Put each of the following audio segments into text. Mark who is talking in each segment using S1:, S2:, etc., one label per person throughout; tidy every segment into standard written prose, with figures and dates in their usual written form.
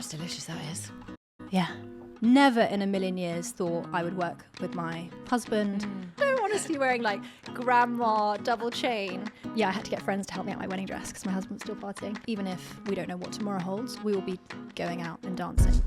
S1: That's delicious, that is.
S2: Yeah. Never in a million years thought I would work with my husband. I'm honestly wearing like grandma double chain. Yeah, I had to get friends to help me out my wedding dress because my husband's still partying. Even if we don't know what tomorrow holds, we will be going out and dancing.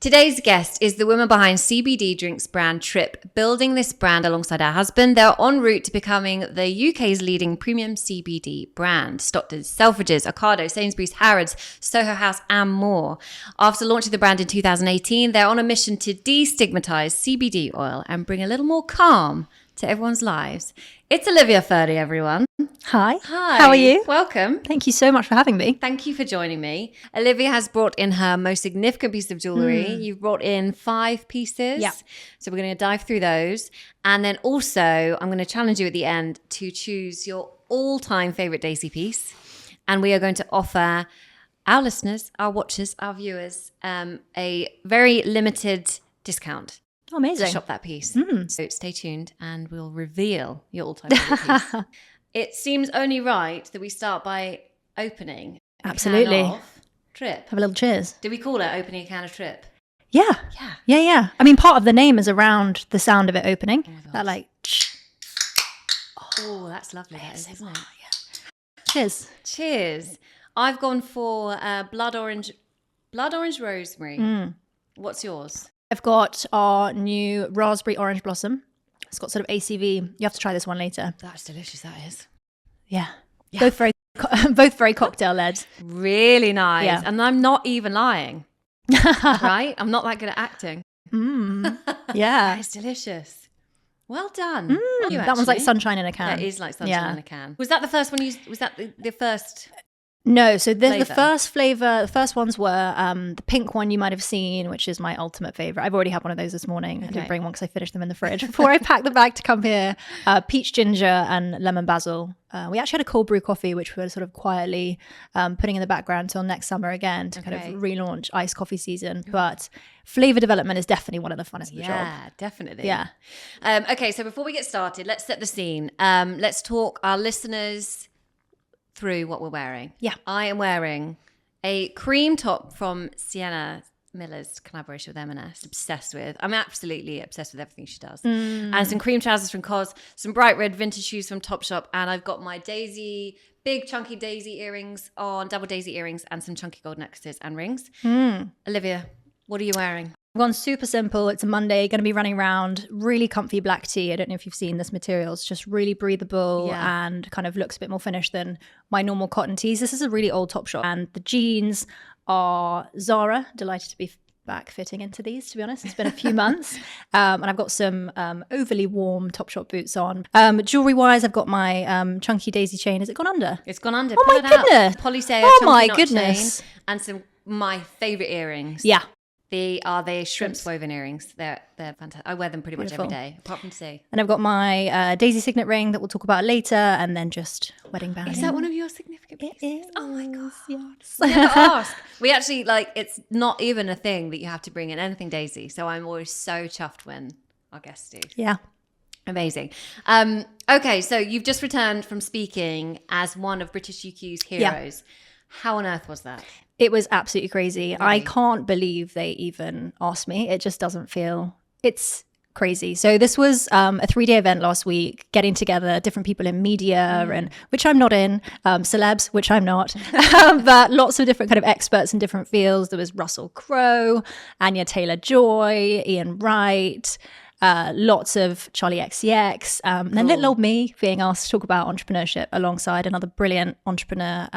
S1: Today's guest is the woman behind CBD drinks brand Trip. Building this brand alongside her husband, they're en route to becoming the UK's leading premium CBD brand. Stockton's, Selfridges, Ocado, Sainsbury's, Harrods, Soho House and more. After launching the brand in 2018, they're on a mission to destigmatise CBD oil and bring a little more calm to everyone's lives. It's Olivia Ferdi, everyone.
S2: Hi.
S1: Hi.
S2: How are you?
S1: Welcome.
S2: Thank you so much for having me.
S1: Thank you for joining me. Olivia has brought in her most significant piece of jewellery. You've brought in 5 pieces.
S2: Yeah.
S1: So we're going to dive through those. And then also, I'm going to challenge you at the end to choose your all-time favourite Daisy piece. And we are going to offer our listeners, our watchers, our viewers, a very limited discount.
S2: Oh, amazing.
S1: To shop that piece. So stay tuned and we'll reveal your all-time favourite piece. It seems only right that we start by opening a
S2: Absolutely.
S1: can of Trip.
S2: Have a little cheers.
S1: Do we call it opening a can of Trip?
S2: Yeah. Yeah. I mean, part of the name is around the sound of it opening.
S1: Oh my God.
S2: That like,
S1: Oh, that's lovely, that is, isn't it?
S2: cheers.
S1: Cheers. I've gone for blood orange rosemary. What's yours?
S2: I've got our new raspberry orange blossom. It's got sort of ACV. You have to try this one later.
S1: That's delicious, that is.
S2: Yeah. Both very cocktail led.
S1: Really nice.
S2: Yeah.
S1: And I'm not even lying, right? I'm not that good at acting.
S2: Yeah.
S1: That is delicious. Well done. You
S2: That one's like
S1: actually.
S2: sunshine in a can.
S1: That is like sunshine in a can. Was that the first one was that the first?
S2: No, so the
S1: Flavour.
S2: first flavour, the first ones were the pink one you might have seen, which is my ultimate favourite. I've already had one of those this morning. I
S1: Okay.
S2: didn't bring one because I finished them in the fridge before I packed the bag to come here. Peach ginger and lemon basil. We actually had a cold brew coffee, which we're sort of quietly putting in the background till next summer again to kind of relaunch iced coffee season. But flavour development is definitely one of the funnest of the job.
S1: Yeah, definitely.
S2: Yeah.
S1: Okay, so before we get started, let's set the scene. Let's talk our listeners through what we're wearing.
S2: Yeah.
S1: I am wearing a cream top from Sienna Miller's collaboration with M&S. Obsessed with. I'm absolutely obsessed with everything she does. And some cream trousers from COS, some bright red vintage shoes from Topshop, and I've got my Daisy, big chunky Daisy earrings on, double Daisy earrings, and some chunky gold necklaces and rings. Olivia, what are you wearing?
S2: I've gone super simple. It's a Monday, going to be running around. Really comfy black tee. I don't know if you've seen this material. It's just really breathable and kind of looks a bit more finished than my normal cotton tees. This is a really old Topshop. And the jeans are Zara. Delighted to be back fitting into these, to be honest. It's been a few months. And I've got some overly warm Topshop boots on. Jewellery-wise, I've got my chunky daisy chain. Has it gone under?
S1: It's gone under.
S2: Oh
S1: Pull
S2: my
S1: it out.
S2: goodness.
S1: Polysale
S2: Oh
S1: chunky
S2: my
S1: knot
S2: goodness.
S1: chain, and some my favourite earrings.
S2: Yeah.
S1: They are the shrimp woven earrings. They're fantastic. I wear them pretty much every day, apart from today.
S2: And I've got my Daisy signet ring that we'll talk about later, and then just wedding band.
S1: Is that one of your significant pieces?
S2: It is.
S1: Oh my God.
S2: Yes.
S1: Never ask. We actually, it's not even a thing that you have to bring in anything Daisy. So I'm always so chuffed when our guests do.
S2: Yeah.
S1: Amazing. Okay, so you've just returned from speaking as one of British UQ's heroes. How on earth was that?
S2: It was absolutely crazy.
S1: Really?
S2: I can't believe they even asked me. It just doesn't feel, it's crazy. So this was a 3-day event last week, getting together different people in media, and which I'm not in, celebs, which I'm not, but lots of different kind of experts in different fields. There was Russell Crowe, Anya Taylor-Joy, Ian Wright, lots of Charlie XCX, and then little old me being asked to talk about entrepreneurship alongside another brilliant entrepreneur,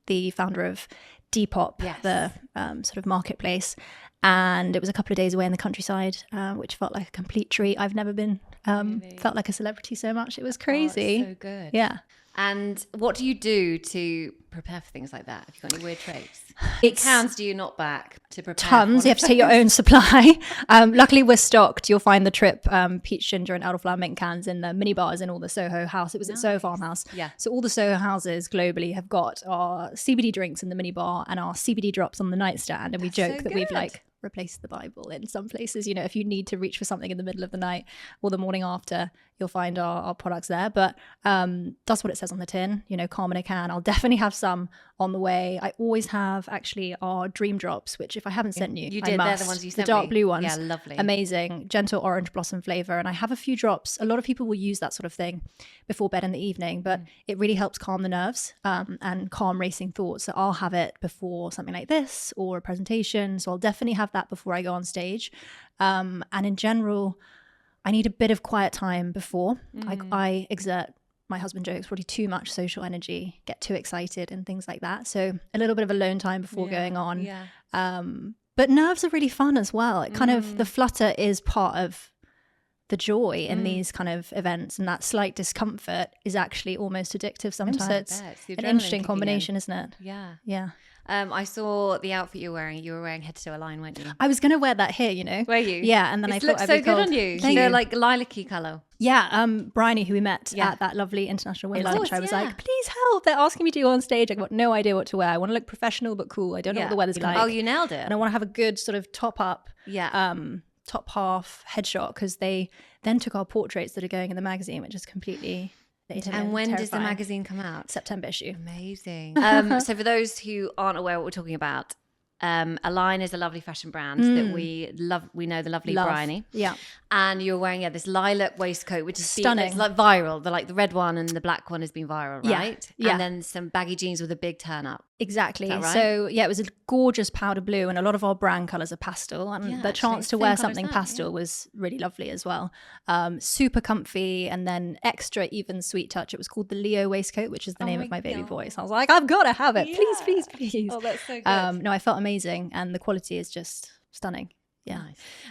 S2: the founder of Depop, the sort of marketplace. And it was a couple of days away in the countryside, which felt like a complete treat. I've never been felt like a celebrity so much. It was crazy.
S1: Oh, it's so good.
S2: Yeah.
S1: And what do you do to prepare for things like that? Have you got any weird traits? What cans do you not back to prepare?
S2: Tons. You have to take your own supply. Luckily, we're stocked. You'll find the Trip peach ginger and elderflower mint cans in the mini bars in all the Soho House. It was at Soho Farmhouse.
S1: Yeah.
S2: So all the Soho houses globally have got our CBD drinks in the mini bar and our CBD drops on the nightstand. And we joke that we've replace the Bible in some places. You know, if you need to reach for something in the middle of the night or the morning after, you'll find our products there. But that's what it says on the tin, you know, calm in a can. I'll definitely have some on the way. I always have actually our dream drops, which if I haven't sent you,
S1: you did. They're the ones you sent
S2: the dark
S1: me.
S2: blue ones.
S1: Yeah, lovely.
S2: Amazing. Gentle orange blossom flavor. And I have a few drops. A lot of people will use that sort of thing before bed in the evening, but it really helps calm the nerves and calm racing thoughts. So I'll have it before something like this or a presentation. So I'll definitely have that before I go on stage. And in general, I need a bit of quiet time before. I exert, my husband jokes, probably too much social energy, get too excited and things like that. So a little bit of alone time before going on.
S1: Yeah.
S2: But nerves are really fun as well. It kind of, the flutter is part of the joy in these kind of events, and that slight discomfort is actually almost addictive sometimes. It's an interesting combination, isn't it?
S1: Yeah.
S2: Yeah.
S1: I saw the outfit you were wearing head to toe aligned, weren't you?
S2: I was going to wear that here, you know.
S1: Were you?
S2: Yeah, and then I thought I'd be
S1: so good
S2: cold.
S1: on you.
S2: Thank
S1: They're
S2: you.
S1: like lilac-y colour.
S2: Yeah, Bryony, who we met at that lovely international women's lunch, I was like, please help. They're asking me to go on stage. I've got no idea what to wear. I want to look professional but cool. I don't know what the weather's like.
S1: Oh, you nailed it.
S2: And I want to have a good sort of top up, top half headshot, because they then took our portraits that are going in the magazine, which is completely...
S1: And when does the magazine come out?
S2: September issue.
S1: Amazing. So for those who aren't aware what we're talking about, Align is a lovely fashion brand that we love. We know the lovely Bryony.
S2: Yeah.
S1: And you're wearing this lilac waistcoat, which is
S2: stunning.
S1: It's like viral. The red one and the black one has been viral, right?
S2: Yeah.
S1: And then some baggy jeans with a big turn up.
S2: Exactly.
S1: Is that right?
S2: So yeah, it was a gorgeous powder blue, and a lot of our brand colours are pastel, and the chance to wear something pastel was really lovely as well. Super comfy, and then extra even sweet touch. It was called the Leo waistcoat, which is the name of my baby boy. So I was like, I've got to have it. Please.
S1: Oh, that's so good.
S2: No, I felt amazing, and the quality is just stunning. Yeah.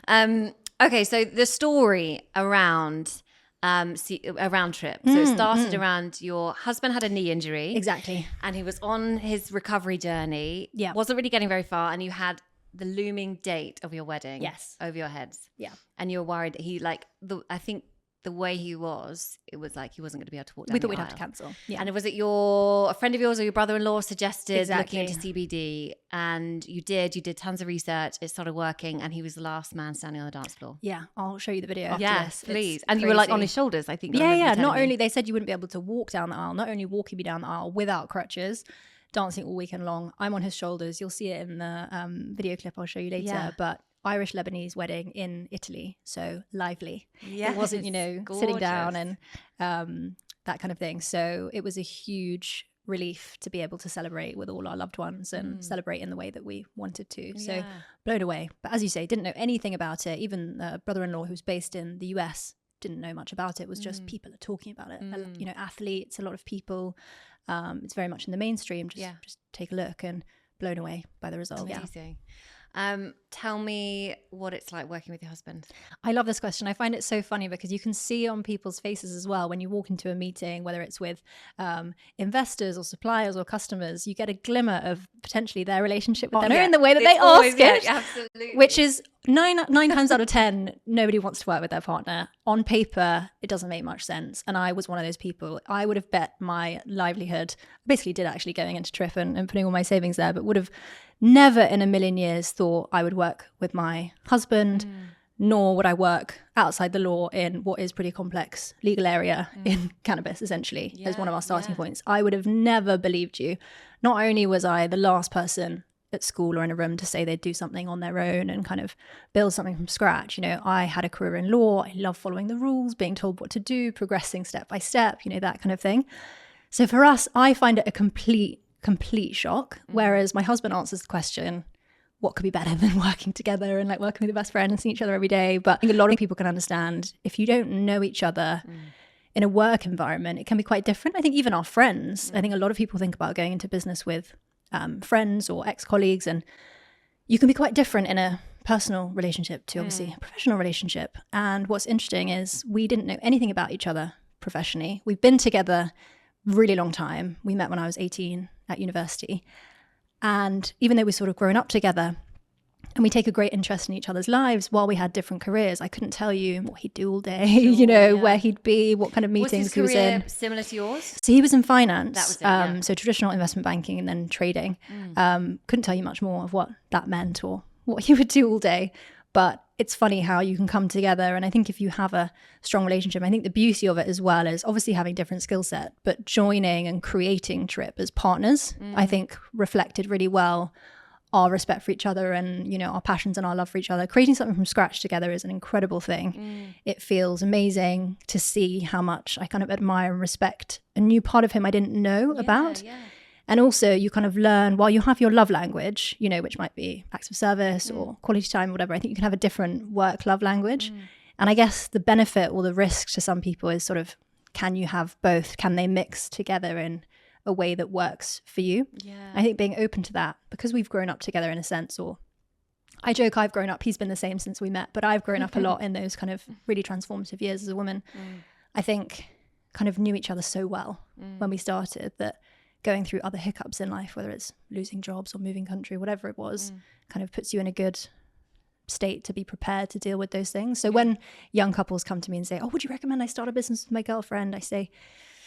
S1: Nice. Okay, so the story around Trip. So it started around your husband had a knee injury.
S2: Exactly.
S1: And he was on his recovery journey.
S2: Yeah.
S1: Wasn't really getting very far, and you had the looming date of your wedding over your heads.
S2: Yeah.
S1: And you were worried that I think the way he was, it was like he wasn't going to be able to walk down
S2: We
S1: the
S2: thought we'd
S1: aisle.
S2: have to cancel. Yeah.
S1: And was it a friend of yours or your brother-in-law suggested
S2: Exactly.
S1: looking into CBD, and you did tons of research, it started working, and he was the last man standing on the dance floor.
S2: Yeah, I'll show you the video after
S1: Yes,
S2: this.
S1: please.
S2: It's
S1: And you were like
S2: crazy.
S1: on his shoulders, I think.
S2: Yeah. Not only, they said you wouldn't be able to walk down the aisle, not only walking me down the aisle without crutches, dancing all weekend long. I'm on his shoulders. You'll see it in the video clip I'll show you later.
S1: Yeah.
S2: But Irish-Lebanese wedding in Italy. So lively.
S1: Yes,
S2: it wasn't, sitting down and that kind of thing. So it was a huge relief to be able to celebrate with all our loved ones and celebrate in the way that we wanted to. So blown away. But as you say, didn't know anything about it. Even the brother-in-law who's based in the US didn't know much about it. It was just people are talking about it. Athletes, a lot of people. It's very much in the mainstream. Just take a look, and blown away by the result.
S1: Amazing. Tell me what it's like working with your husband.
S2: I love this question. I find it so funny because you can see on people's faces as well when you walk into a meeting, whether it's with investors or suppliers or customers, you get a glimmer of potentially their relationship with them in the way that they ask it.
S1: Absolutely.
S2: Which is nine times out of 10, nobody wants to work with their partner. On paper, it doesn't make much sense. And I was one of those people. I would have bet my livelihood, basically did actually going into Trip and putting all my savings there, but would have never in a million years thought I would work with my husband, nor would I work outside the law in what is pretty complex legal area in cannabis, essentially, as one of our starting points. I would have never believed you. Not only was I the last person at school or in a room to say they'd do something on their own and kind of build something from scratch. I had a career in law. I love following the rules, being told what to do, progressing step by step, that kind of thing. So for us, I find it a complete shock. Whereas my husband answers the question, what could be better than working together and like working with your best friend and seeing each other every day? But I think a lot of people can understand if you don't know each other in a work environment, it can be quite different. I think even our friends, I think a lot of people think about going into business with friends or ex-colleagues, and you can be quite different in a personal relationship to obviously a professional relationship. And what's interesting is we didn't know anything about each other professionally. We've been together really long time. We met when I was 18 at university. And even though we sort of grown up together and we take a great interest in each other's lives while we had different careers, I couldn't tell you what he'd do all day, where he'd be, what kind of meetings he was in.
S1: Similar to yours?
S2: So he was in finance.
S1: That was it,
S2: so traditional investment banking and then trading. Couldn't tell you much more of what that meant or what you would do all day. But it's funny how you can come together. And I think if you have a strong relationship, I think the beauty of it as well is obviously having different skill set, but joining and creating Trip as partners, I think reflected really well our respect for each other and, you know, our passions and our love for each other. Creating something from scratch together is an incredible thing. It feels amazing to see how much I kind of admire and respect a new part of him I didn't know about. And also you kind of learn, while you have your love language, you know, which might be acts of service or quality time or whatever, I think you can have a different work love language. And I guess the benefit or the risk to some people is sort of, can you have both? Can they mix together in a way that works for you? I think being open to that, because we've grown up together in a sense, or I joke I've grown up, he's been the same since we met, but I've grown up a lot in those kind of really transformative years as a woman. I think kind of knew each other so well when we started that going through other hiccups in life, whether it's losing jobs or moving country, whatever it was, kind of puts you in a good state to be prepared to deal with those things. So when young couples come to me and say, oh, would you recommend I start a business with my girlfriend? I say,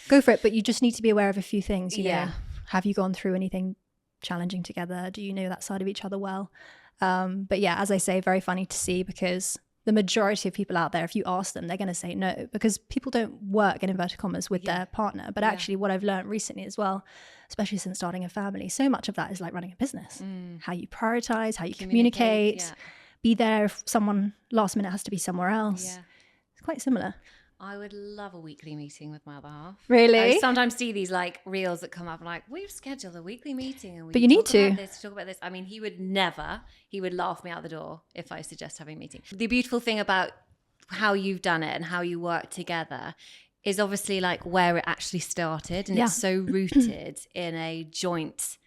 S2: go for it, but you just need to be aware of a few things. You know, have you gone through anything challenging together? Do you know that side of each other well? But yeah, as I say, very funny to see, because the majority of people out there, if you ask them, they're going to say no, because people don't work in inverted commas with their partner. But actually what I've learned recently as well, especially since starting a family, so much of that is like running a business. How you prioritize, how you communicate, be there if someone last minute has to be somewhere else. It's quite similar.
S1: I would love a weekly meeting with my other half.
S2: Really?
S1: I sometimes see these like reels that come up and like, we've scheduled a weekly meeting and we
S2: but you need to
S1: talk about this. I mean, he would laugh me out the door if I suggest having a meeting. The beautiful thing about how you've done it and how you work together is obviously like where it actually started, and it's so rooted in a joint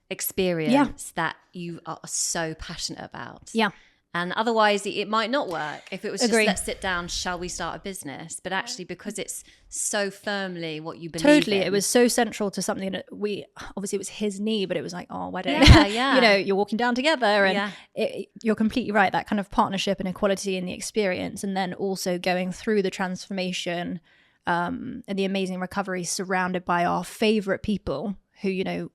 S1: experience that you are so passionate about. And otherwise it might not work if it was just let's sit down, shall we start a business? But actually, because it's so firmly what you believe in.
S2: It was so central to something that obviously it was his need, but it was like, oh, why don't you know, you're walking down together and you're completely right. That kind of partnership and equality in the experience, and then also going through the transformation and the amazing recovery surrounded by our favorite people who, you know,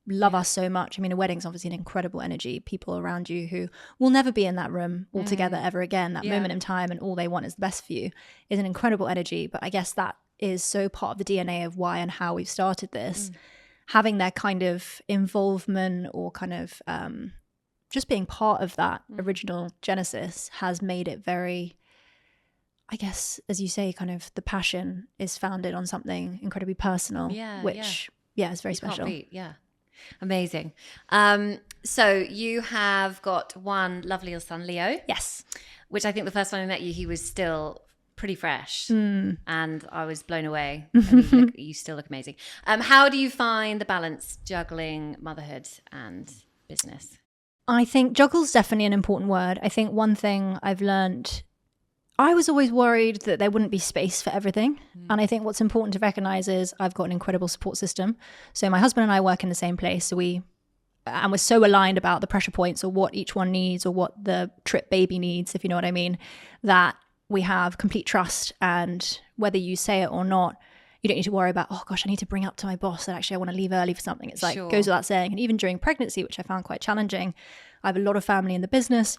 S2: love us so much. I mean, a wedding's obviously an incredible energy. People around you who will never be in that room altogether ever again. That moment in time, and all they want is the best for you, is an incredible energy. But I guess that is so part of the DNA of why and how we've started this. Having their kind of involvement or kind of just being part of that original genesis has made it very, I guess, as you say, kind of the passion is founded on something incredibly personal, which is very special.
S1: Amazing. So you have got one lovely little son, Leo.
S2: Yes.
S1: Which I think the first time I met you, he was still pretty fresh, and I was blown away. I mean, you still look amazing. How do you find the balance juggling motherhood and business?
S2: I think juggle's definitely an important word. I think one thing I've learned, I was always worried that there wouldn't be space for everything. And I think what's important to recognize is I've got an incredible support system. So my husband and I work in the same place. So we're so aligned about the pressure points or what each one needs or what the Trip baby needs, if you know what I mean, that we have complete trust. And whether you say it or not, you don't need to worry about, oh gosh, I need to bring up to my boss that actually I want to leave early for something. It's like, goes without saying. And even during pregnancy, which I found quite challenging, I have a lot of family in the business,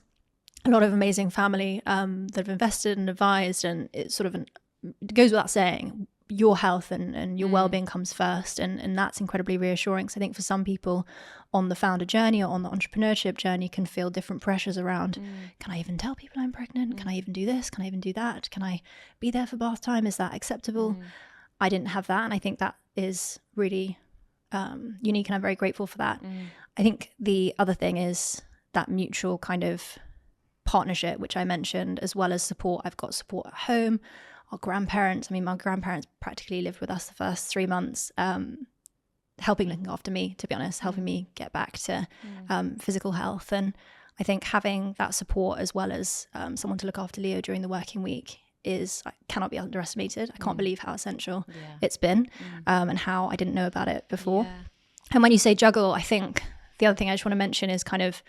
S2: a lot of amazing family that have invested and advised, and it's sort of it goes without saying, your health and your well-being comes first, and that's incredibly reassuring. So I think for some people on the founder journey or on the entrepreneurship journey can feel different pressures around, can I even tell people I'm pregnant? Can I even do this? Can I even do that? Can I be there for bath time? Is that acceptable? I didn't have that, and I think that is really unique, and I'm very grateful for that. I think the other thing is that mutual kind of partnership, which I mentioned, as well as support. I've got support at home. Our grandparents, I mean, my grandparents practically lived with us the first 3 months, looking after me, to be honest, helping me get back to physical health. And I think having that support as well as someone to look after Leo during the working week cannot be underestimated. I can't believe how essential it's been and how I didn't know about it before. And when you say juggle, I think the other thing I just want to mention is kind of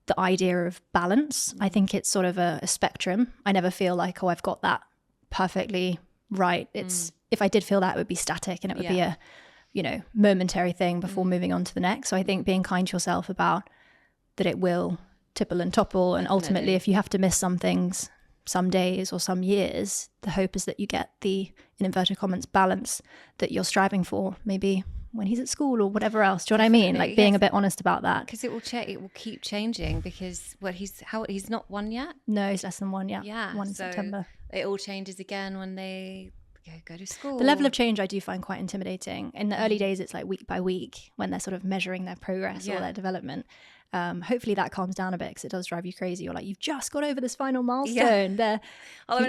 S2: the idea of balance. I think it's sort of a spectrum. I never feel like, oh, I've got that perfectly right. It's if I did feel that, it would be static and it would be a, you know, momentary thing before moving on to the next. So I think being kind to yourself about that, it will tipple and topple. And ultimately, if you have to miss some things, some days or some years, the hope is that you get the, in inverted commas, balance that you're striving for, maybe when he's at school or whatever else. Do you know what I mean? Like being a bit honest about that.
S1: Because it will keep changing, because he's not 1 yet?
S2: No, he's less than 1 yet.
S1: Yeah.
S2: 1 in September.
S1: It all changes again when they go to school.
S2: The level of change I do find quite intimidating. In the early days, it's like week by week when they're sort of measuring their progress or their development. Hopefully that calms down a bit, because it does drive you crazy. You're like, you've just got over this final milestone.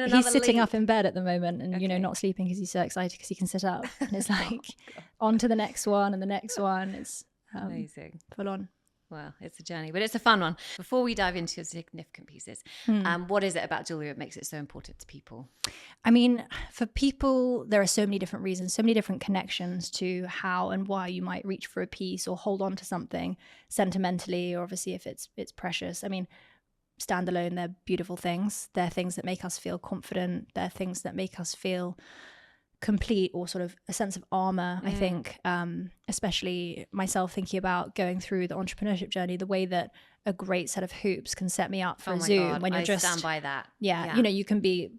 S2: He's sitting up in bed at the moment and, you know, not sleeping because he's so excited because he can sit up. And it's like on to the next one and the next one. It's
S1: amazing.
S2: Full on.
S1: Well, it's a journey, but it's a fun one. Before we dive into your significant pieces, what is it about jewellery that makes it so important to people?
S2: I mean, for people, there are so many different reasons, so many different connections to how and why you might reach for a piece or hold on to something sentimentally, or obviously if it's precious. I mean, standalone, they're beautiful things. They're things that make us feel confident. They're things that make us feel complete, or sort of a sense of armor. I think especially myself, thinking about going through the entrepreneurship journey, the way that a great set of hoops can set me up for a Zoom.
S1: God,
S2: when you're
S1: I stand by that.
S2: You know, you can be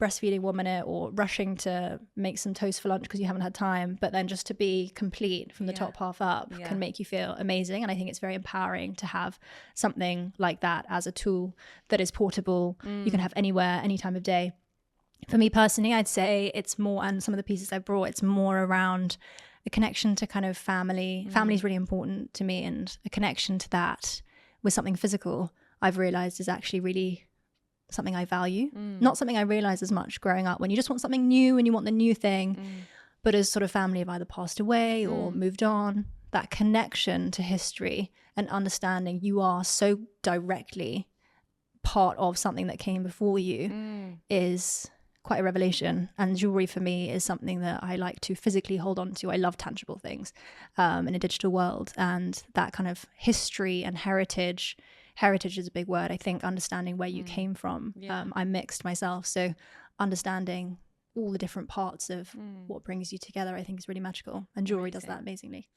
S2: breastfeeding 1 minute or rushing to make some toast for lunch because you haven't had time, but then just to be complete from the top half up can make you feel amazing. And I think it's very empowering to have something like that as a tool that is portable. You can have anywhere, any time of day. For me personally, I'd say it's more, and some of the pieces I brought, it's more around a connection to kind of family. Family is really important to me, and a connection to that with something physical, I've realized, is actually really something I value. Not something I realized as much growing up, when you just want something new and you want the new thing, but as sort of family have either passed away or moved on, that connection to history and understanding you are so directly part of something that came before you is quite a revelation. And jewelry for me is something that I like to physically hold on to. I love tangible things in a digital world, and that kind of history and heritage is a big word. I think understanding where you came from. I'm mixed myself, so understanding all the different parts of what brings you together, I think, is really magical, and jewelry does that amazingly.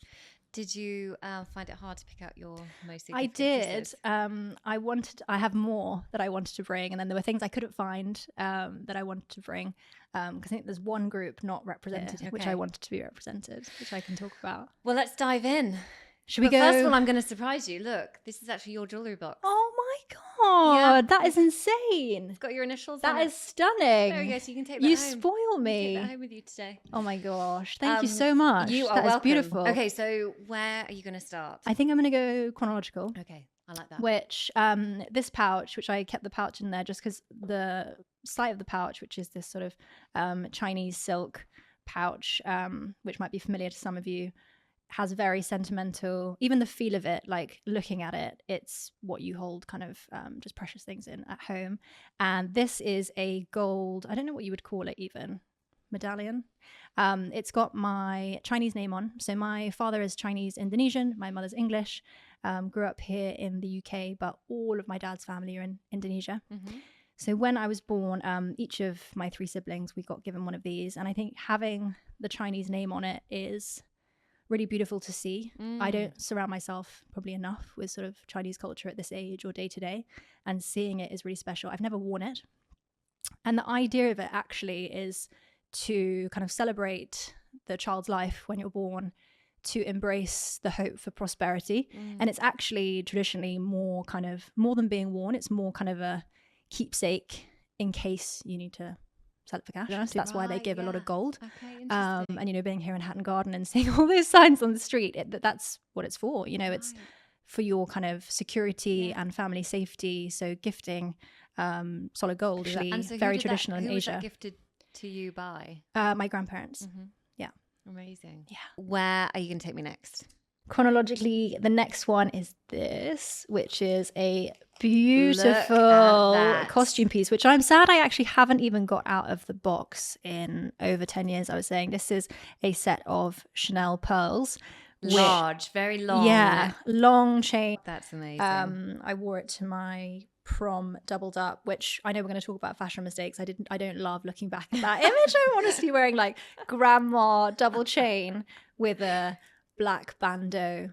S1: Did you find it hard to pick out your most significant
S2: I did.
S1: pieces?
S2: I have more that I wanted to bring, and then there were things I couldn't find that I wanted to bring, because I think there's one group not represented, which I wanted to be represented, which I can talk about.
S1: Well, let's dive in.
S2: Should we go?
S1: First of all, I'm going to surprise you. Look, this is actually your jewellery box.
S2: Oh my God, that is insane.
S1: It's got your initials
S2: on it. That is stunning.
S1: There we go, so you can take that home.
S2: You spoil me.
S1: You can take that home with you today.
S2: Oh my gosh, thank you so much.
S1: You are
S2: welcome.
S1: That is
S2: beautiful.
S1: Okay, so where are you going to start?
S2: I think I'm going to go chronological.
S1: Okay, I like that.
S2: Which, this pouch, which I kept the pouch in there just because the site of the pouch, which is this sort of Chinese silk pouch, which might be familiar to some of you, has very sentimental, even the feel of it, like looking at it, it's what you hold kind of just precious things in at home. And this is a gold, I don't know what you would call it even, medallion. It's got my Chinese name on. So my father is Chinese Indonesian, my mother's English, grew up here in the UK, but all of my dad's family are in Indonesia. So when I was born, each of my 3 siblings, we got given one of these. And I think having the Chinese name on it is really beautiful to see. I don't surround myself probably enough with sort of Chinese culture at this age or day to day, and seeing it is really special. I've never worn it. And the idea of it actually is to kind of celebrate the child's life when you're born, to embrace the hope for prosperity. And it's actually traditionally more than being worn, it's more kind of a keepsake in case you need to sell it for cash. So that's why they give a lot of gold.
S1: Okay,
S2: and, you know, being here in Hatton Garden and seeing all those signs on the street, that's what it's for. You know, it's for your kind of security and family safety. So gifting solid gold is actually very traditional in Asia.
S1: Who was that gifted to you by?
S2: My grandparents. Yeah.
S1: Amazing. Yeah. Where are you going to take me next?
S2: Chronologically, the next one is this, which is a beautiful costume piece, which I'm sad I actually haven't even got out of the box in over 10 years. I was saying this is a set of Chanel pearls.
S1: Large, very long.
S2: Yeah, long chain.
S1: That's amazing.
S2: I wore it to my prom doubled up, which I know we're going to talk about fashion mistakes. I don't love looking back at that image. I'm honestly wearing like grandma double chain with a black bandeau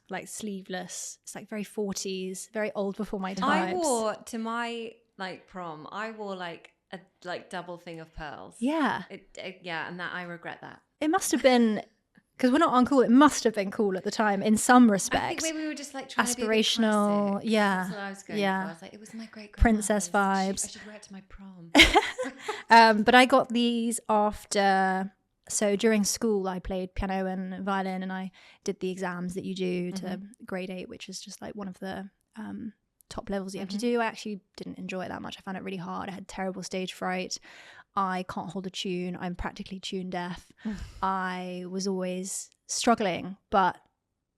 S2: like sleeveless. It's like very 40s, very old before my times.
S1: I wore to my like prom, I wore like a like double thing of pearls.
S2: Yeah.
S1: And that I regret that.
S2: It must have been, because we're not uncool, it must have been cool at the time in some respects.
S1: I think maybe we were just like trying
S2: aspirational,
S1: to be a bit classic.
S2: yeah.
S1: That's what I was going
S2: yeah.
S1: for. I was like, it was my great
S2: Princess vibes.
S1: I should wear it to my prom.
S2: But I got these after, so during school I played piano and violin, and I did the exams that you do to grade 8, which is just like one of the top levels you have to do. I actually didn't enjoy it that much. I found it really hard. I had terrible stage fright. I can't hold a tune. I'm practically tune deaf. I was always struggling, but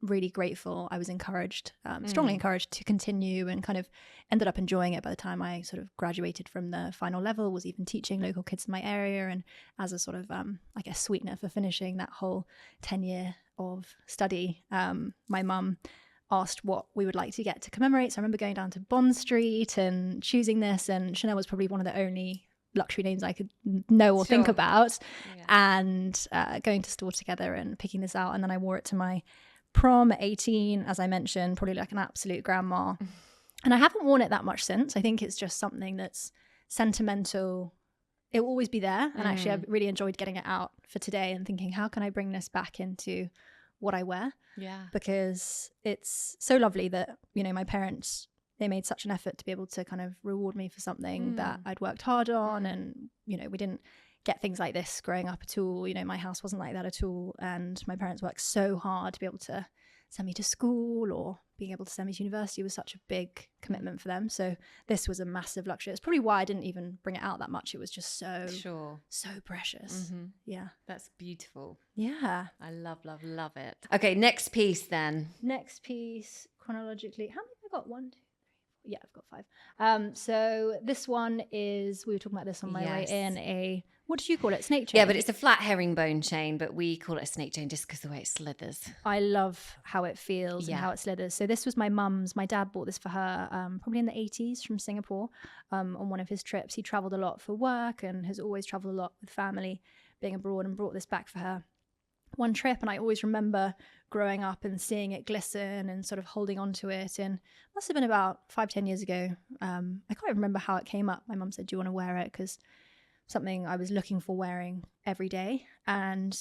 S2: really grateful. I was encouraged, strongly encouraged to continue, and kind of ended up enjoying it by the time I sort of graduated from the final level, was even teaching local kids in my area. And as a sort of, I guess, sweetener for finishing that whole 10-year of study, my mum asked what we would like to get to commemorate. So I remember going down to Bond Street and choosing this, and Chanel was probably one of the only luxury names I could know or think about, and going to store together and picking this out. And then I wore it to my prom at 18, as I mentioned, probably like an absolute grandma. And I haven't worn it that much since. I think it's just something that's sentimental. It will always be there. And actually, I've really enjoyed getting it out for today and thinking, how can I bring this back into what I wear?
S1: Yeah.
S2: Because it's so lovely that, you know, my parents, they made such an effort to be able to kind of reward me for something that I'd worked hard on. And, you know, we didn't get things like this growing up at all. You know, my house wasn't like that at all. And my parents worked so hard to be able to send me to school, or being able to send me to university was such a big commitment for them. So this was a massive luxury. It's probably why I didn't even bring it out that much. It was just so precious. Yeah.
S1: That's beautiful.
S2: Yeah.
S1: I love it. Okay, next piece then.
S2: Next piece, chronologically, how many have I got? 1, 2, 3, 4. Yeah, I've got 5. So this one is, we were talking about this on my way in, a, what did you call it? Snake chain?
S1: Yeah, but it's a flat herringbone chain, but we call it a snake chain just because the way it slithers.
S2: I love how it feels and how it slithers. So this was my mum's. My dad bought this for her probably in the 80s from Singapore on one of his trips. He traveled a lot for work and has always traveled a lot with family being abroad, and brought this back for her one trip. And I always remember growing up and seeing it glisten and sort of holding on to it. And it must have been about 5-10 years ago. I can't even remember how it came up. My mum said, do you want to wear it? Because something I was looking for wearing every day, and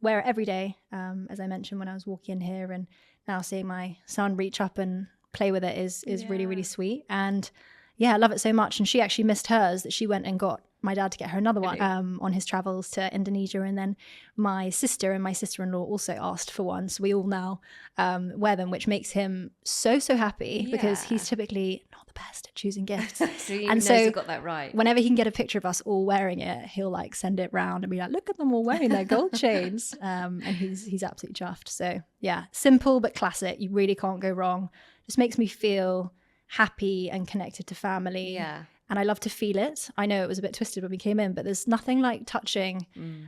S2: wear it every day, as I mentioned when I was walking in here, and now seeing my son reach up and play with it is really, really sweet. And yeah, I love it so much. And she actually missed hers, that she went and got my dad to get her another one on his travels to Indonesia. And then my sister and my sister-in-law also asked for one. So we all now wear them, which makes him so happy, because he's typically not the best at choosing gifts.
S1: So you know got that right.
S2: Whenever he can get a picture of us all wearing it, he'll like send it round and be like, look at them all wearing their gold chains. And he's absolutely chuffed. So yeah, simple but classic. You really can't go wrong. Just makes me feel happy and connected to family.
S1: Yeah.
S2: And I love to feel it. I know it was a bit twisted when we came in, but there's nothing like touching,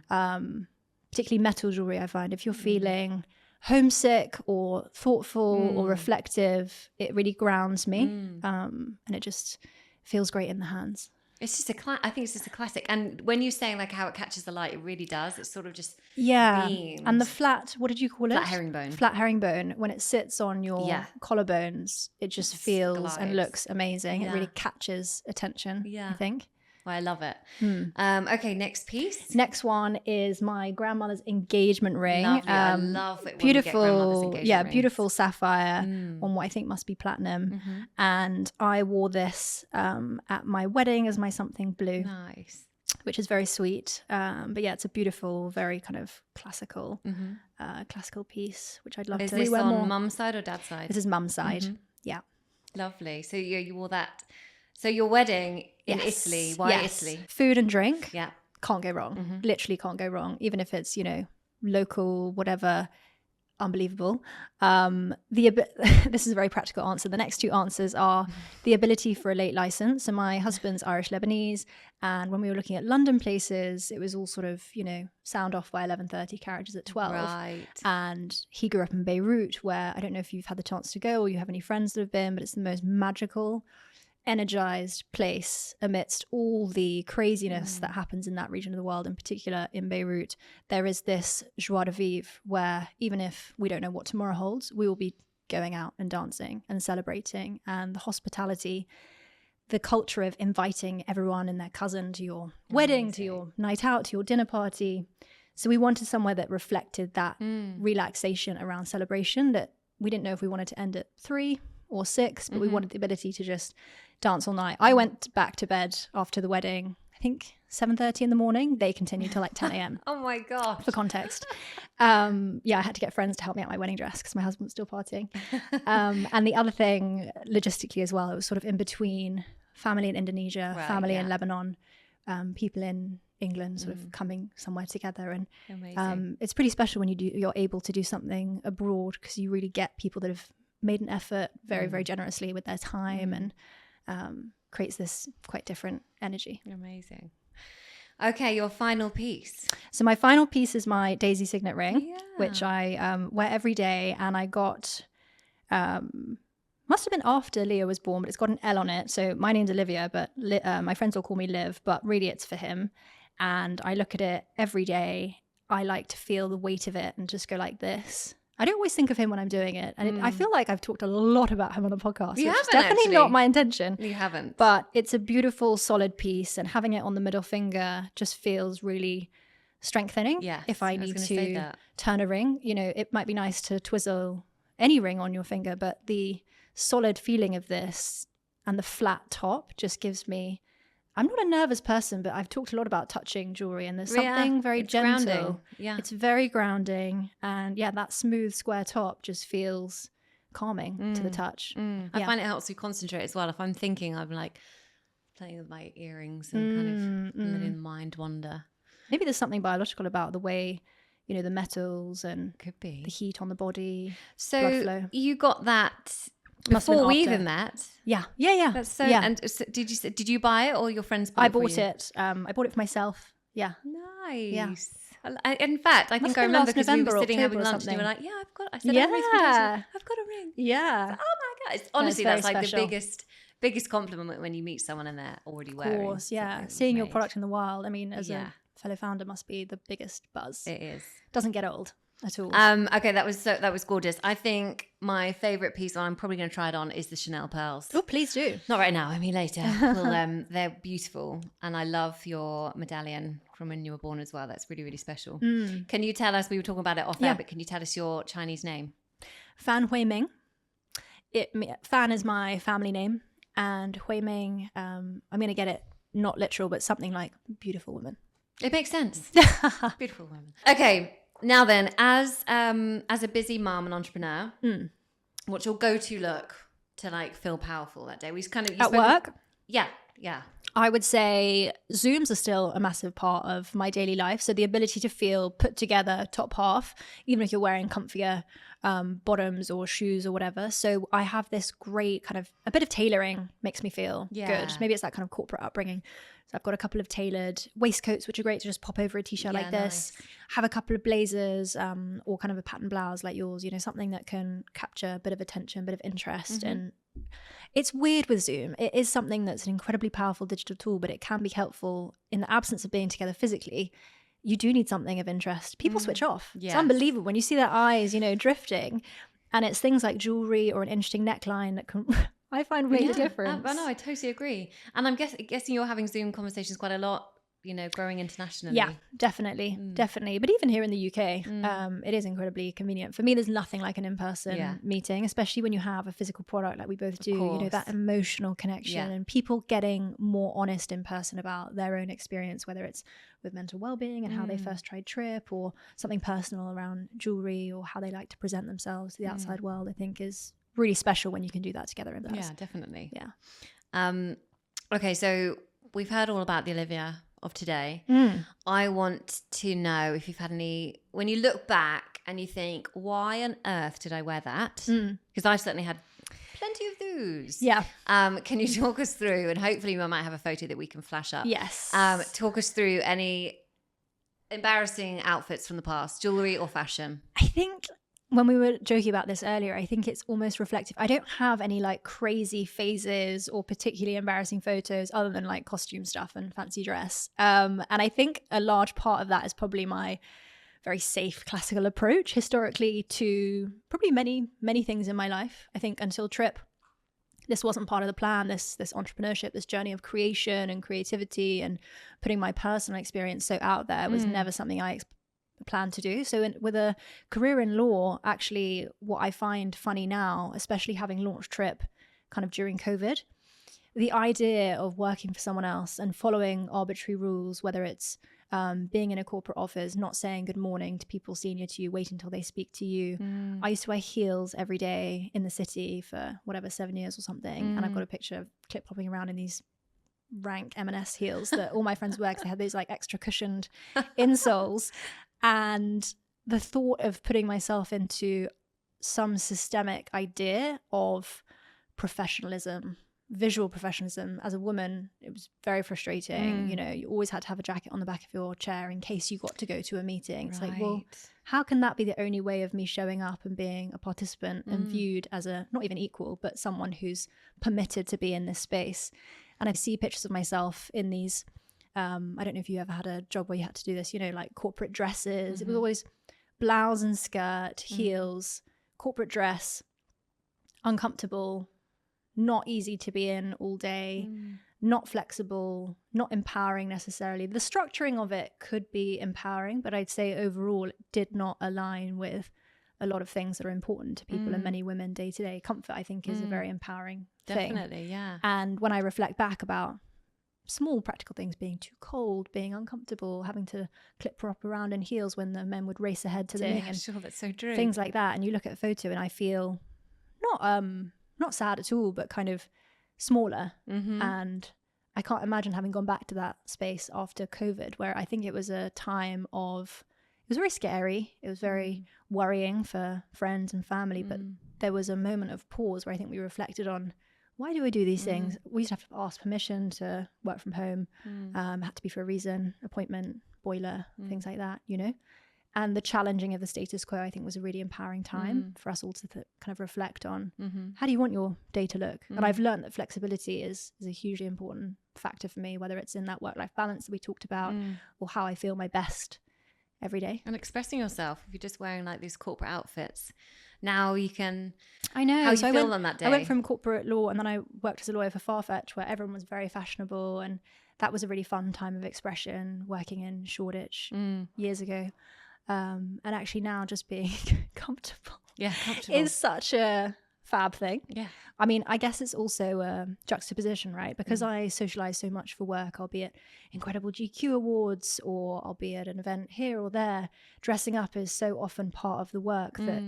S2: particularly metal jewelry, I find. If you're feeling homesick or thoughtful or reflective, it really grounds me. And it just feels great in the hands.
S1: It's just I think it's just a classic. And when you're saying like how it catches the light, it really does. It's sort of just beams.
S2: And the flat, what did you call it?
S1: Flat herringbone.
S2: Flat herringbone. When it sits on your collarbones, it just feels and looks amazing. It really catches attention, I think.
S1: Well, I love it. Okay, next piece.
S2: Next one is my grandmother's engagement ring.
S1: Lovely. I love it.
S2: Beautiful, beautiful sapphire on what I think must be platinum. And I wore this at my wedding as my something blue.
S1: Nice.
S2: Which is very sweet. But yeah, it's a beautiful, very kind of classical piece, which I'd love to wear more.
S1: Is this on mum's side or dad's side?
S2: This is mum's side. Yeah.
S1: Lovely. So you wore that. So your wedding in Italy. Why Italy?
S2: Food and drink.
S1: Yeah.
S2: Can't go wrong. Literally can't go wrong. Even if it's, you know, local, whatever, unbelievable. This is a very practical answer. The next two answers are the ability for a late license. So my husband's Irish Lebanese, and when we were looking at London places, it was all sort of, you know, sound off by 11:30, carriages at 12.
S1: Right.
S2: And he grew up in Beirut, where I don't know if you've had the chance to go or you have any friends that have been, but it's the most magical, energized place amidst all the craziness that happens in that region of the world, in particular in Beirut. There is this joie de vivre where even if we don't know what tomorrow holds, we will be going out and dancing and celebrating, and the hospitality, the culture of inviting everyone and their cousin to your wedding, to your night out, to your dinner party. So we wanted somewhere that reflected that relaxation around celebration, that we didn't know if we wanted to end at 3 or 6, but we wanted the ability to just dance all night. I went back to bed after the wedding, I think 7:30 in the morning. They continued till like 10 a.m.
S1: Oh my gosh.
S2: For context. I had to get friends to help me out my wedding dress because my husband was still partying. And the other thing, logistically as well, it was sort of in between family in Indonesia, family in Lebanon, people in England sort of coming somewhere together. And it's pretty special when you're able to do something abroad, because you really get people that have made an effort very, very generously with their time, and creates this quite different energy.
S1: Amazing. Okay, your final piece.
S2: So my final piece is my Daisy signet ring, which I wear every day, and I got, must have been after Leo was born, but it's got an L on it. So my name's Olivia, but my friends all call me Liv, but really it's for him. And I look at it every day. I like to feel the weight of it and just go like this. I don't always think of him when I'm doing it. And I feel like I've talked a lot about him on the podcast.
S1: You haven't,
S2: definitely
S1: actually.
S2: Not my intention.
S1: You haven't.
S2: But it's a beautiful, solid piece. And having it on the middle finger just feels really strengthening.
S1: Yes,
S2: if I
S1: I was
S2: need
S1: gonna say
S2: to
S1: that.
S2: turn a ring, it might be nice to twizzle any ring on your finger, but the solid feeling of this and the flat top just gives me, I'm not a nervous person, but I've talked a lot about touching jewelry, and there's something very gentle.
S1: Grounding. Yeah.
S2: It's very grounding. And that smooth square top just feels calming to the touch.
S1: I find it helps me concentrate as well. If I'm thinking, I'm like playing with my earrings and kind of letting the mind wander.
S2: Maybe there's something biological about the way, the metals and
S1: Could be
S2: the heat on the body, blood
S1: So
S2: flow.
S1: you got that
S2: Must have been
S1: before we
S2: after.
S1: even met.
S2: Yeah.
S1: That's so.
S2: Yeah.
S1: And so did you buy it, or your friends bought
S2: I
S1: it for
S2: bought
S1: you?
S2: it. I bought it for myself. Yeah.
S1: Nice. In fact, I think
S2: Must
S1: I
S2: have been
S1: remember
S2: last
S1: because we
S2: November
S1: were
S2: or
S1: sitting having
S2: October or
S1: lunch and you were
S2: something.
S1: like, "Yeah, I've got." I said, "Oh, my
S2: Yeah.
S1: I've got a ring."
S2: Yeah.
S1: Oh my god! It's, honestly,
S2: very
S1: that's like
S2: special.
S1: the biggest compliment when you meet someone and they're already
S2: Of
S1: wearing.
S2: course. Yeah.
S1: something
S2: Seeing your
S1: made.
S2: product in the wild. I mean, as
S1: Yeah.
S2: a fellow founder, must be the biggest buzz.
S1: It is.
S2: Doesn't get old at all.
S1: Okay, that was gorgeous. I think my favorite piece, and I'm probably going to try it on, is the Chanel pearls.
S2: Oh, please do.
S1: Not right now. I mean later. Well, they're beautiful, and I love your medallion from when you were born as well. That's really, really special. Can you tell us? We were talking about it off air, but can you tell us your Chinese name?
S2: Fan Hui Ming. Fan is my family name, and Hui Ming, I'm going to get it not literal, but something like beautiful woman.
S1: It makes sense. Beautiful woman. Okay, now then, as a busy mom and entrepreneur, what's your go-to look to like feel powerful that day? We just kind of
S2: At work?
S1: Yeah.
S2: I would say Zooms are still a massive part of my daily life. So the ability to feel put together top half, even if you're wearing comfier bottoms or shoes or whatever. So I have this great kind of, a bit of tailoring makes me feel good. Maybe it's that kind of corporate upbringing. So I've got a couple of tailored waistcoats, which are great to just pop over a t-shirt like this.
S1: Nice.
S2: Have a couple of blazers or kind of a pattern blouse like yours, something that can capture a bit of attention, a bit of interest. And it's weird with Zoom. It is something that's an incredibly powerful digital tool, but it can be helpful in the absence of being together physically. You do need something of interest. People switch off.
S1: Yes.
S2: It's unbelievable when you see their eyes, drifting. And it's things like jewelry or an interesting neckline that can, I find, make a difference.
S1: I know, I totally agree. And I'm guessing you're having Zoom conversations quite a lot, growing internationally.
S2: Yeah, definitely. But even here in the UK, it is incredibly convenient. For me, there's nothing like an in-person meeting, especially when you have a physical product like we both do, that emotional connection and people getting more honest in person about their own experience, whether it's with mental well-being and how they first tried Trip, or something personal around jewelry or how they like to present themselves to the outside world, I think is really special when you can do that together in person.
S1: Yeah, definitely.
S2: Yeah.
S1: Okay, so we've heard all about the Olivia of today. I want to know if you've had any, when you look back and you think, why on earth did I wear that? Because I've certainly had plenty of those.
S2: Yeah.
S1: Can you talk us through, and hopefully we might have a photo that we can flash up.
S2: Yes.
S1: Talk us through any embarrassing outfits from the past, jewelry or fashion.
S2: I think when we were joking about this earlier, I think it's almost reflective. I don't have any like crazy phases or particularly embarrassing photos other than like costume stuff and fancy dress. And I think a large part of that is probably my very safe classical approach historically to probably many things in my life. I think until Trip, this wasn't part of the plan, this entrepreneurship, this journey of creation and creativity and putting my personal experience so out there was never something I planned to do. So with a career in law, actually what I find funny now, especially having launched Trip kind of during COVID, the idea of working for someone else and following arbitrary rules, whether it's being in a corporate office, not saying good morning to people senior to you, wait until they speak to you. I used to wear heels every day in the city for whatever, 7 years or something. And I've got a picture of Clip hopping around in these rank M&S heels that all my friends wear because they had those like extra cushioned insoles. And the thought of putting myself into some systemic idea of professionalism, visual professionalism as a woman, it was very frustrating. You know, you always had to have a jacket on the back of your chair in case you got to go to a meeting. It's like, well, how can that be the only way of me showing up and being a participant and viewed as a, not even equal, but someone who's permitted to be in this space? And I see pictures of myself in these, I don't know if you ever had a job where you had to do this, you know, like corporate dresses. It was always blouse and skirt, heels, corporate dress, uncomfortable, not easy to be in all day, not flexible, not empowering necessarily. The structuring of it could be empowering, but I'd say overall it did not align with a lot of things that are important to people and many women day to day. Comfort, I think, is a very empowering thing.
S1: Definitely, yeah.
S2: And when I reflect back about small practical things, being too cold, being uncomfortable, having to clip prop around in heels when the men would race ahead to the meeting, and
S1: sure, that's so true.
S2: things like that. And you look at a photo and I feel not sad at all, but kind of smaller. And I can't imagine having gone back to that space after COVID, where I think it was a time of, it was very scary. It was very worrying for friends and family, but there was a moment of pause where I think we reflected on, why do we do these things? We used to have to ask permission to work from home. Had to be for a reason, appointment, boiler, things like that, you know? And the challenging of the status quo, I think, was a really empowering time for us all to kind of reflect on how do you want your day to look? And I've learned that flexibility is a hugely important factor for me, whether it's in that work-life balance that we talked about or how I feel my best every day.
S1: And expressing yourself. If you're just wearing like these corporate outfits, now you can,
S2: I know.
S1: how you feel on that day.
S2: I went from corporate law and then I worked as a lawyer for Farfetch, where everyone was very fashionable. And that was a really fun time of expression, working in Shoreditch years ago. And actually now just being comfortable, is such a fab thing. Yeah. I mean, I guess it's also a juxtaposition, right? Because I socialize so much for work. I'll be at incredible GQ awards or I'll be at an event here or there. Dressing up is so often part of the work that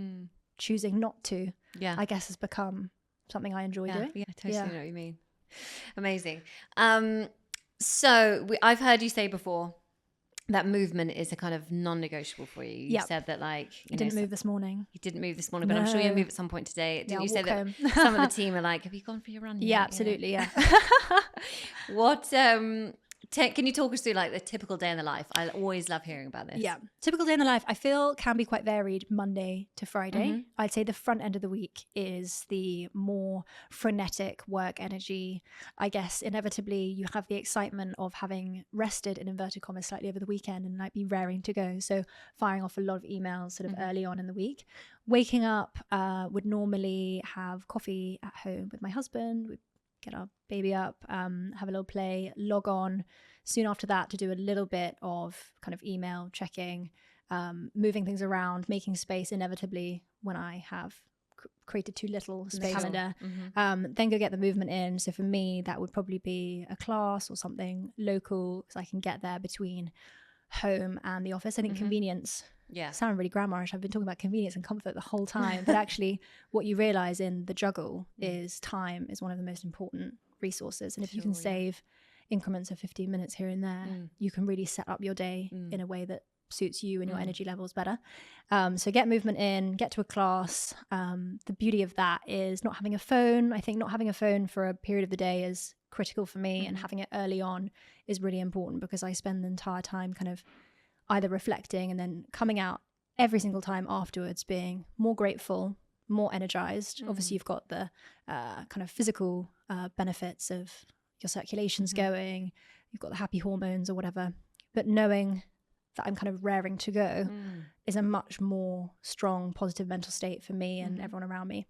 S2: choosing not to, I guess, has become something I enjoy doing.
S1: Yeah, totally know what you mean. Amazing. So I've heard you say before that movement is a kind of non-negotiable for you. You said that, like,
S2: you didn't move this morning.
S1: You didn't move this morning, but I'm sure you'll move at some point today. Didn't you say that
S2: home.
S1: some of the team are like, have you gone for your run yet?
S2: Yeah, absolutely. Yeah.
S1: What, can you talk us through like the typical day in the life? I always love hearing about this.
S2: Yeah. Typical day in the life, I feel, can be quite varied Monday to Friday. I'd say the front end of the week is the more frenetic work energy. I guess inevitably you have the excitement of having rested, in inverted commas, slightly over the weekend and like be raring to go. So firing off a lot of emails sort of early on in the week. Waking up, would normally have coffee at home with my husband. We'd get our baby up, have a little play, log on soon after that to do a little bit of kind of email checking, moving things around, making space inevitably when I have created too little space in the calendar. Then go get the movement in. So for me, that would probably be a class or something local because I can get there between home and the office. I think convenience, sound really grammarish. I've been talking about convenience and comfort the whole time, but actually what you realize in the juggle is time is one of the most important resources. And if you can save increments of 15 minutes here and there, you can really set up your day in a way that suits you and your energy levels better. So get movement in, get to a class. The beauty of that is not having a phone. I think not having a phone for a period of the day is critical for me, and having it early on is really important because I spend the entire time kind of either reflecting and then coming out every single time afterwards being more grateful, more energized. Obviously you've got the kind of physical benefits of your circulation's going, you've got the happy hormones or whatever, but knowing that I'm kind of raring to go is a much more strong, positive mental state for me and everyone around me.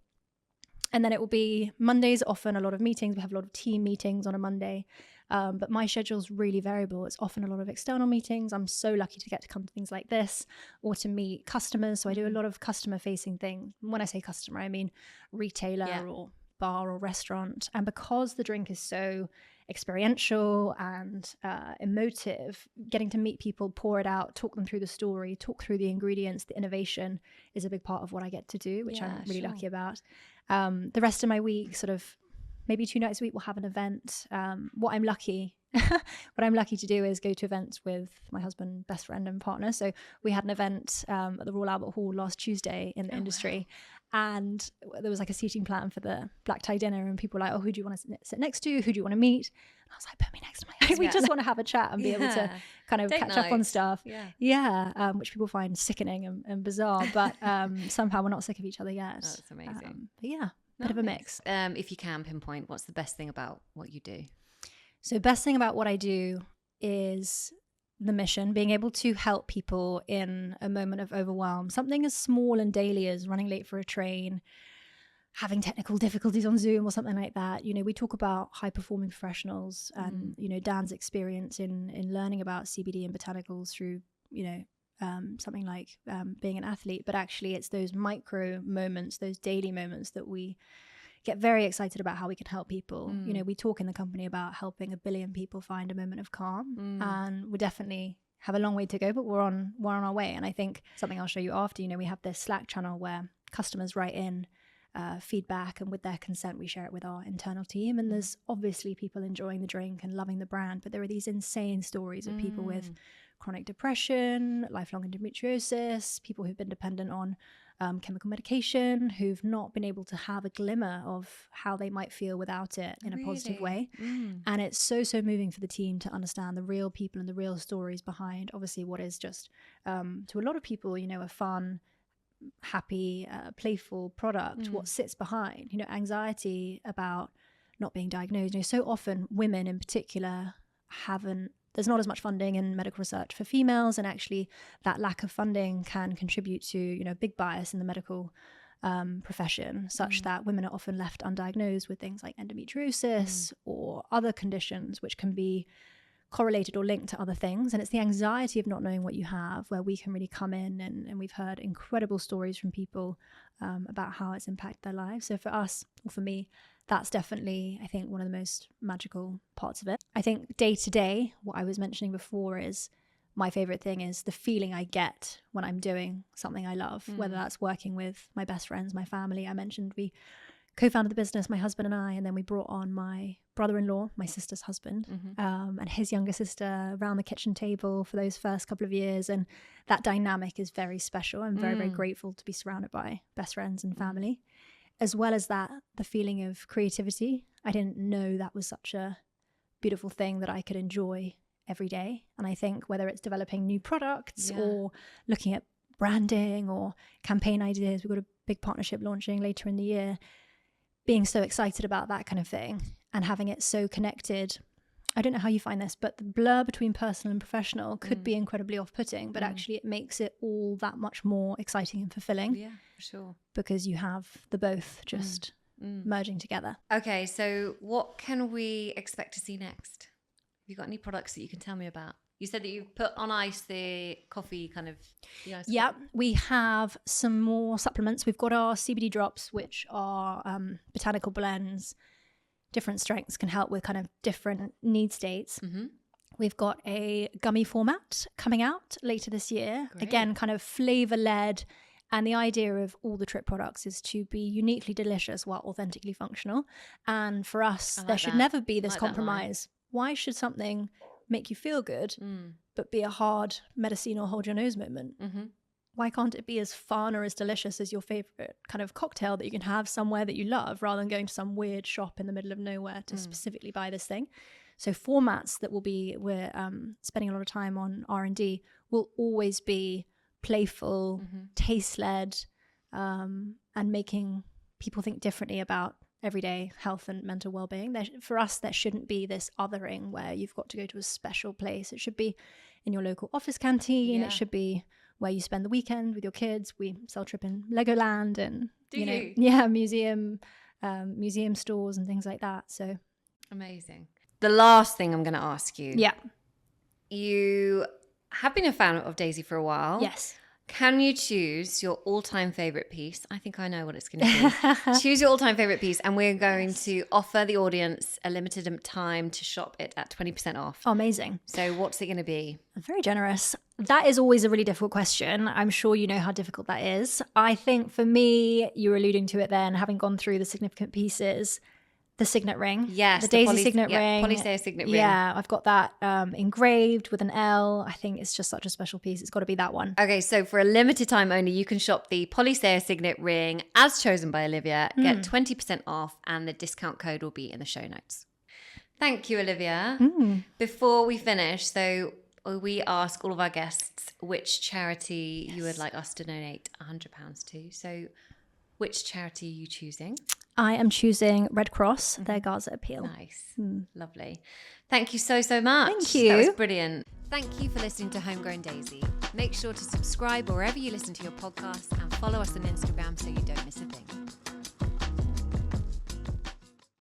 S2: And then it will be Mondays, often a lot of meetings. We have a lot of team meetings on a Monday. But my schedule's really variable. It's often a lot of external meetings. I'm so lucky to get to come to things like this or to meet customers. So I do a lot of customer facing things. When I say customer, I mean retailer or bar or restaurant. And because the drink is so experiential and emotive, getting to meet people, pour it out, talk them through the story, talk through the ingredients, the innovation is a big part of what I get to do, which I'm really lucky about. The rest of my week, sort of maybe 2 nights a week, we'll have an event. What I'm lucky to do is go to events with my husband, best friend and partner. So we had an event at the Royal Albert Hall last Tuesday in the industry. Wow. And there was like a seating plan for the black tie dinner, and people were like, oh, who do you want to sit next to? Who do you want to meet? And I was like, put me next to my husband. We just want to have a chat and be able to kind of catch up on stuff. Which people find sickening and bizarre, but somehow we're not sick of each other yet.
S1: That's amazing.
S2: But yeah, bit of a mix.
S1: If you can pinpoint, what's the best thing about what you do?
S2: So best thing about what I do is the mission, being able to help people in a moment of overwhelm. Something as small and daily as running late for a train, having technical difficulties on Zoom or something like that. You know, we talk about high performing professionals and, you know, Dan's experience in learning about CBD and botanicals through, you know, something like being an athlete. But actually it's those micro moments, those daily moments that we get very excited about how we can help people. You know, we talk in the company about helping 1 billion people find a moment of calm, and we definitely have a long way to go, but we're on our way. And I think something I'll show you after, you know, we have this Slack channel where customers write in feedback, and with their consent, we share it with our internal team. And there's obviously people enjoying the drink and loving the brand, but there are these insane stories of people with chronic depression, lifelong endometriosis, people who've been dependent on chemical medication, who've not been able to have a glimmer of how they might feel without it in a positive way. And it's so moving for the team to understand the real people and the real stories behind, obviously, what is just, to a lot of people, you know, a fun, happy, playful product, what sits behind, you know, anxiety about not being diagnosed. You know, so often women in particular there's not as much funding in medical research for females, and actually that lack of funding can contribute to, you know, big bias in the medical profession, such that women are often left undiagnosed with things like endometriosis or other conditions which can be correlated or linked to other things. And it's the anxiety of not knowing what you have where we can really come in, and we've heard incredible stories from people about how it's impacted their lives. So for us, or for me, that's definitely, I think, one of the most magical parts of it. I think day to day, what I was mentioning before is my favorite thing is the feeling I get when I'm doing something I love, whether that's working with my best friends, my family. I mentioned we co-founded the business, my husband and I, and then we brought on my brother-in-law, my sister's husband, and his younger sister around the kitchen table for those first couple of years. And that dynamic is very special. I'm very, very grateful to be surrounded by best friends and family. As well as that, the feeling of creativity. I didn't know that was such a beautiful thing that I could enjoy every day. And I think whether it's developing new products or looking at branding or campaign ideas, we've got a big partnership launching later in the year, being so excited about that kind of thing and having it so connected. I don't know how you find this, but the blur between personal and professional could be incredibly off-putting, but actually it makes it all that much more exciting and fulfilling.
S1: Yeah, for sure.
S2: Because you have the both just merging together.
S1: Okay, so what can we expect to see next? Have you got any products that you can tell me about? You said that you put on ice the coffee kind of...
S2: Yeah, we have some more supplements. We've got our CBD drops, which are botanical blends. Different strengths can help with kind of different need states. We've got a gummy format coming out later this year. Great. Again, kind of flavor-led. And the idea of all the Trip products is to be uniquely delicious while authentically functional. And for us, there should never be this compromise. Why should something make you feel good, but be a hard medicine or hold your nose moment? Why can't it be as fun or as delicious as your favorite kind of cocktail that you can have somewhere that you love, rather than going to some weird shop in the middle of nowhere to specifically buy this thing? So formats that we're spending a lot of time on R&D will always be playful, taste-led, and making people think differently about everyday health and mental well-being. For us, there shouldn't be this othering where you've got to go to a special place. It should be in your local office canteen.
S1: Yeah.
S2: It should be where you spend the weekend with your kids. We sell trip in Legoland and museum stores and things like that. So
S1: amazing. The last thing I'm going to ask you.
S2: Yeah.
S1: You have been a fan of Daisy for a while.
S2: Yes.
S1: Can you choose your all-time favorite piece? I think I know what it's going to be. Choose your all-time favorite piece, and we're going to offer the audience a limited time to shop it at 20% off.
S2: Oh, amazing.
S1: So what's it going to be?
S2: Very generous. That is always a really difficult question. I'm sure you know how difficult that is. I think for me, you were alluding to it then, having gone through the significant pieces, the signet ring.
S1: Yes.
S2: The Daisy signet ring.
S1: Polysale signet ring.
S2: Yeah, I've got that engraved with an L. I think it's just such a special piece. It's got to be that one.
S1: Okay, so for a limited time only, you can shop the Polysale signet ring as chosen by Olivia, get 20% off, and the discount code will be in the show notes. Thank you, Olivia. Before we finish, so we ask all of our guests which charity you would like us to donate £100 to. So which charity are you choosing?
S2: I am choosing Red Cross, their Gaza appeal.
S1: Nice. Lovely. Thank you so much.
S2: Thank you.
S1: That was brilliant. Thank you for listening to Homegrown Daisy. Make sure to subscribe wherever you listen to your podcast and follow us on Instagram so you don't miss a thing.